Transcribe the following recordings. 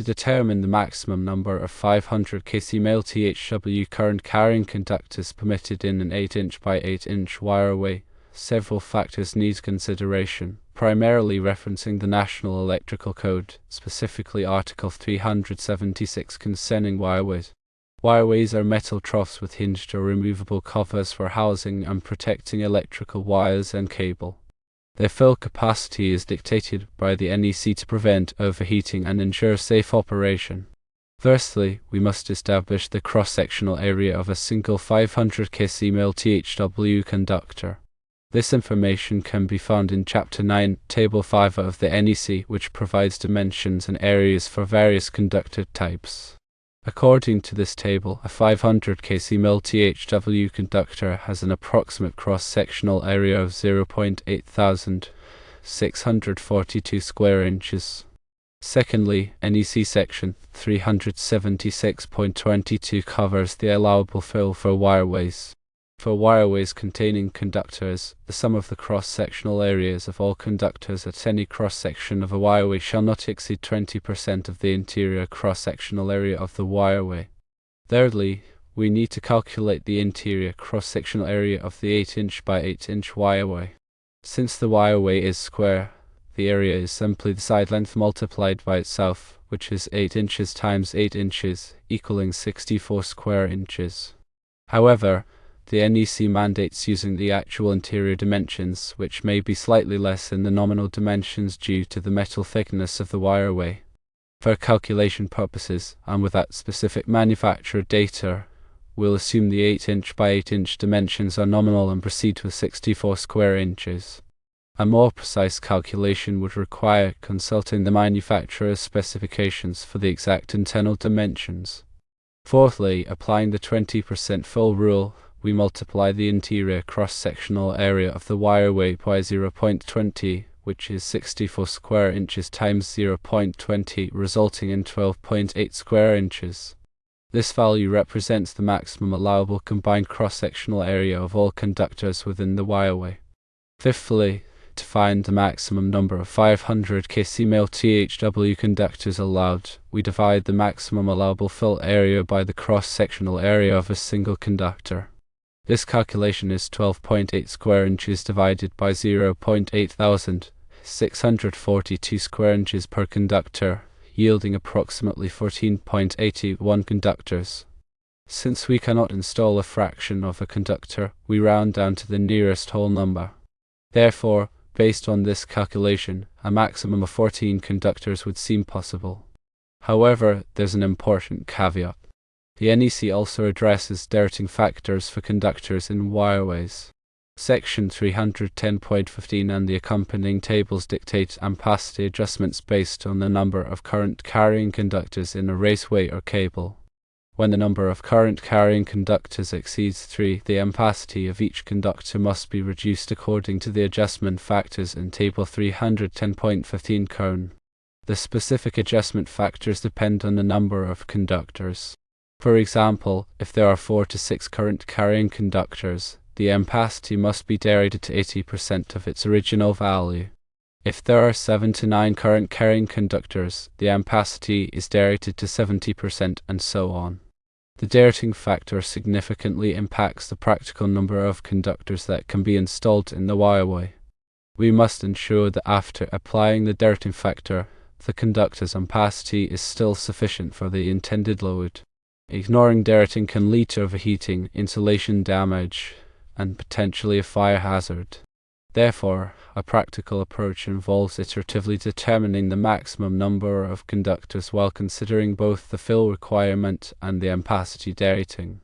determine the maximum number of 500 kcmil THW current carrying conductors permitted in an 8" by 8" wireway, several factors need consideration, primarily referencing the National Electrical Code, specifically Article 376 concerning wireways. Wireways are metal troughs with hinged or removable covers for housing and protecting electrical wires and cable. Their fill capacity is dictated by the NEC to prevent overheating and ensure safe operation. Firstly, we must establish the cross-sectional area of a single 500 kcmil THW conductor. This information can be found in Chapter 9, Table 5 of the NEC, which provides dimensions and areas for various conductor types. According to this table, a 500 kcmil THW conductor has an approximate cross-sectional area of 0.8642 square inches. Secondly, NEC section 376.22 covers the allowable fill for wireways. For wireways containing conductors, the sum of the cross-sectional areas of all conductors at any cross-section of a wireway shall not exceed 20% of the interior cross-sectional area of the wireway. Thirdly, we need to calculate the interior cross-sectional area of the 8" by 8" wireway. Since the wireway is square, the area is simply the side length multiplied by itself, which is 8 inches times 8 inches, equaling 64 square inches. However, the NEC mandates using the actual interior dimensions, which may be slightly less than the nominal dimensions due to the metal thickness of the wireway. For calculation purposes, and without specific manufacturer data, we'll assume the 8" by 8" dimensions are nominal and proceed with 64 square inches. A more precise calculation would require consulting the manufacturer's specifications for the exact internal dimensions. Fourthly, applying the 20% fill rule, we multiply the interior cross-sectional area of the wireway by 0.20, which is 64 square inches times 0.20, resulting in 12.8 square inches. This value represents the maximum allowable combined cross-sectional area of all conductors within the wireway. Fifthly, to find the maximum number of 500 kcmil THW conductors allowed, we divide the maximum allowable fill area by the cross-sectional area of a single conductor. This calculation is 12.8 square inches divided by 0.8642 square inches per conductor, yielding approximately 14.81 conductors. Since we cannot install a fraction of a conductor, we round down to the nearest whole number. Therefore, based on this calculation, a maximum of 14 conductors would seem possible. However, there's an important caveat. The NEC also addresses dirting factors for conductors in wireways. Section 310.15 and the accompanying tables dictate ampacity adjustments based on the number of current carrying conductors in a raceway or cable. When the number of current carrying conductors exceeds 3, the ampacity of each conductor must be reduced according to the adjustment factors in Table 310.15 cone. The specific adjustment factors depend on the number of conductors. For example, if there are 4 to 6 current carrying conductors, the ampacity must be derated to 80% of its original value. If there are 7 to 9 current carrying conductors, the ampacity is derated to 70% and so on. The derating factor significantly impacts the practical number of conductors that can be installed in the wireway. We must ensure that after applying the derating factor, the conductor's ampacity is still sufficient for the intended load. Ignoring derating can lead to overheating, insulation damage, and potentially a fire hazard. Therefore, a practical approach involves iteratively determining the maximum number of conductors while considering both the fill requirement and the ampacity derating.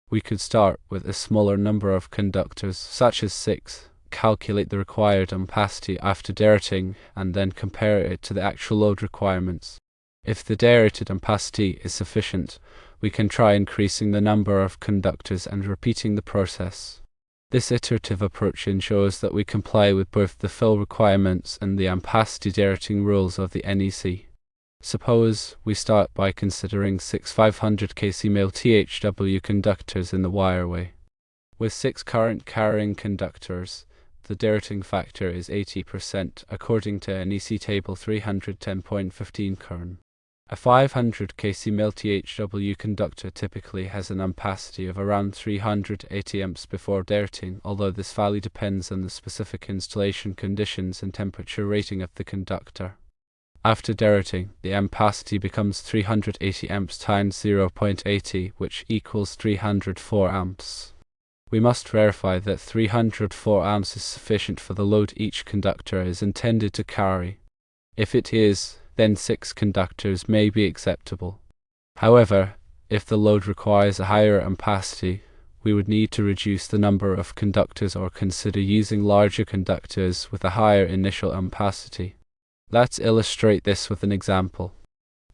We could start with a smaller number of conductors, such as 6, calculate the required ampacity after derating, and then compare it to the actual load requirements. If the derated ampacity is sufficient, we can try increasing the number of conductors and repeating the process. This iterative approach ensures that we comply with both the fill requirements and the ampacity derating rules of the NEC. Suppose we start by considering 6 500 kcmil THW conductors in the wireway. With 6 current carrying conductors, the derating factor is 80% according to NEC Table 310.15 kern. A 500 kcmil THW conductor typically has an ampacity of around 380 amps before dirting, although this value depends on the specific installation conditions and temperature rating of the conductor. After dirting, the ampacity becomes 380 amps times 0.80, which equals 304 amps. We must verify that 304 amps is sufficient for the load each conductor is intended to carry. If it is, then 6 conductors may be acceptable. However, if the load requires a higher ampacity, we would need to reduce the number of conductors or consider using larger conductors with a higher initial ampacity. Let's illustrate this with an example.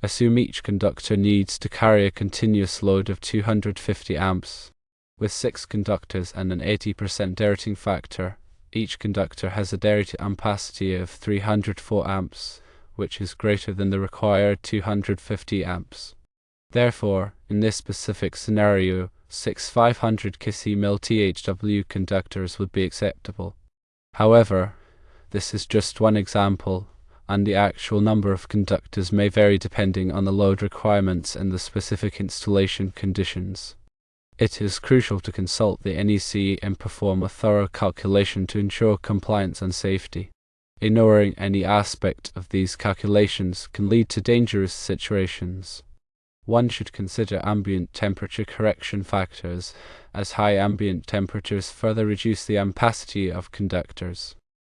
Assume each conductor needs to carry a continuous load of 250 amps. With 6 conductors and an 80% dirting factor, each conductor has a direct ampacity of 304 amps, which is greater than the required 250 amps. Therefore, in this specific scenario, 6 500 kcmil THW conductors would be acceptable. However, this is just one example, and the actual number of conductors may vary depending on the load requirements and the specific installation conditions. It is crucial to consult the NEC and perform a thorough calculation to ensure compliance and safety. Ignoring any aspect of these calculations can lead to dangerous situations. One should consider ambient temperature correction factors, as high ambient temperatures further reduce the ampacity of conductors.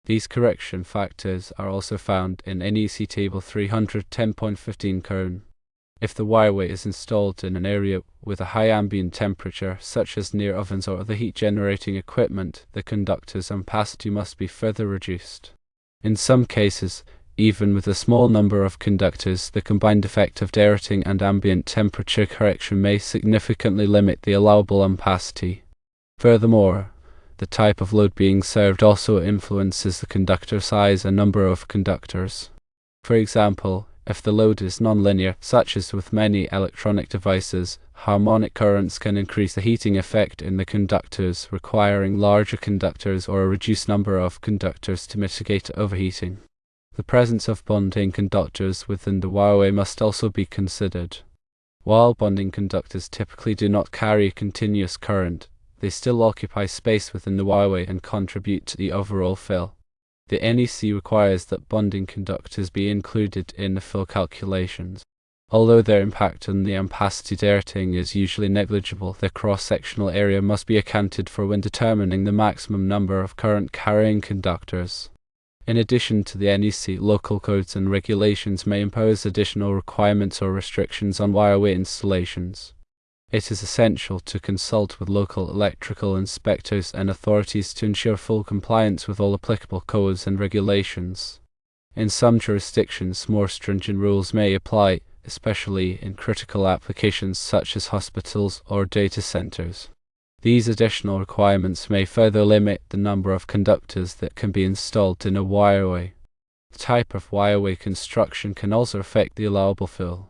These correction factors are also found in NEC Table 310.15 Cone. If the wireway is installed in an area with a high ambient temperature, such as near ovens or other heat-generating equipment, the conductor's ampacity must be further reduced. In some cases, even with a small number of conductors, the combined effect of dirting and ambient temperature correction may significantly limit the allowable ampacity. Furthermore, the type of load being served also influences the conductor size and number of conductors. For example, if the load is nonlinear, such as with many electronic devices, harmonic currents can increase the heating effect in the conductors, requiring larger conductors or a reduced number of conductors to mitigate overheating. The presence of bonding conductors within the wireway must also be considered. While bonding conductors typically do not carry continuous current, they still occupy space within the wireway and contribute to the overall fill. The NEC requires that bonding conductors be included in the fill calculations. Although their impact on the ampacity dirting is usually negligible, their cross-sectional area must be accounted for when determining the maximum number of current-carrying conductors. In addition to the NEC, local codes and regulations may impose additional requirements or restrictions on wireway installations. It is essential to consult with local electrical inspectors and authorities to ensure full compliance with all applicable codes and regulations. In some jurisdictions, more stringent rules may apply, especially in critical applications such as hospitals or data centers. These additional requirements may further limit the number of conductors that can be installed in a wireway. The type of wireway construction can also affect the allowable fill.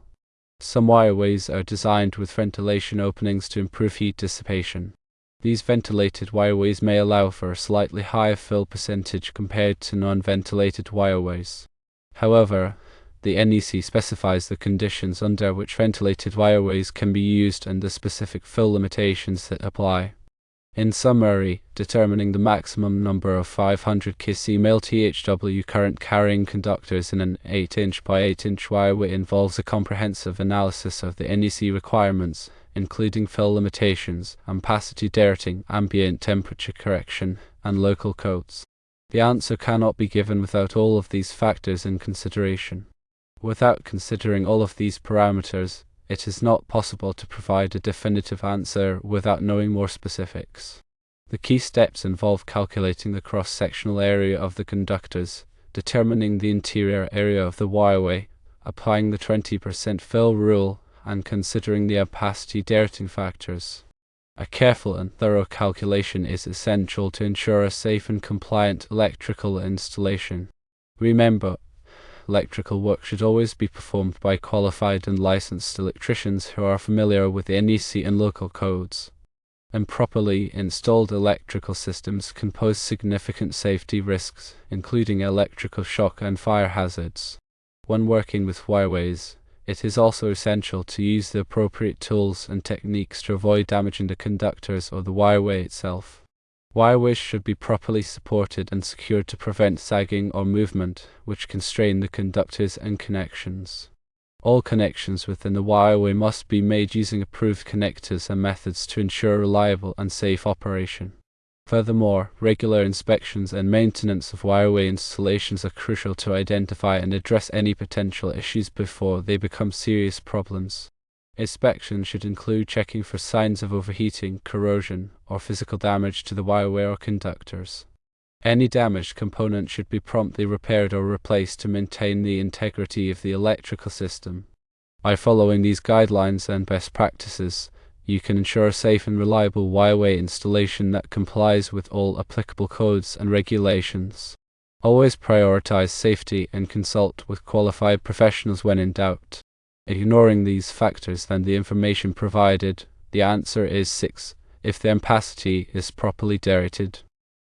Some wireways are designed with ventilation openings to improve heat dissipation. These ventilated wireways may allow for a slightly higher fill percentage compared to non-ventilated wireways. However, the NEC specifies the conditions under which ventilated wireways can be used and the specific fill limitations that apply. In summary, determining the maximum number of 500 kcmil THW current-carrying conductors in an 8-inch by 8-inch wireway involves a comprehensive analysis of the NEC requirements, including fill limitations, ampacity dirting, ambient temperature correction, and local codes. The answer cannot be given without all of these factors in consideration. Without considering all of these parameters, it is not possible to provide a definitive answer without knowing more specifics. The key steps involve calculating the cross-sectional area of the conductors, determining the interior area of the wireway, applying the 20% fill rule, and considering the ampacity dirting factors. A careful and thorough calculation is essential to ensure a safe and compliant electrical installation. Remember, electrical work should always be performed by qualified and licensed electricians who are familiar with the NEC and local codes. Improperly installed electrical systems can pose significant safety risks, including electrical shock and fire hazards. When working with wireways, It is also essential to use the appropriate tools and techniques to avoid damaging the conductors or the wireway itself. Wireways should be properly supported and secured to prevent sagging or movement, which can strain the conductors and connections. All connections within the wireway must be made using approved connectors and methods to ensure reliable and safe operation. Furthermore, regular inspections and maintenance of wireway installations are crucial to identify and address any potential issues before they become serious problems. Inspection should include checking for signs of overheating, corrosion, or physical damage to the wireway or conductors. Any damaged component should be promptly repaired or replaced to maintain the integrity of the electrical system. By following these guidelines and best practices, you can ensure a safe and reliable wireway installation that complies with all applicable codes and regulations. Always prioritize safety and consult with qualified professionals when in doubt. Ignoring these factors and the information provided, the answer is 6, if the ampacity is properly derated.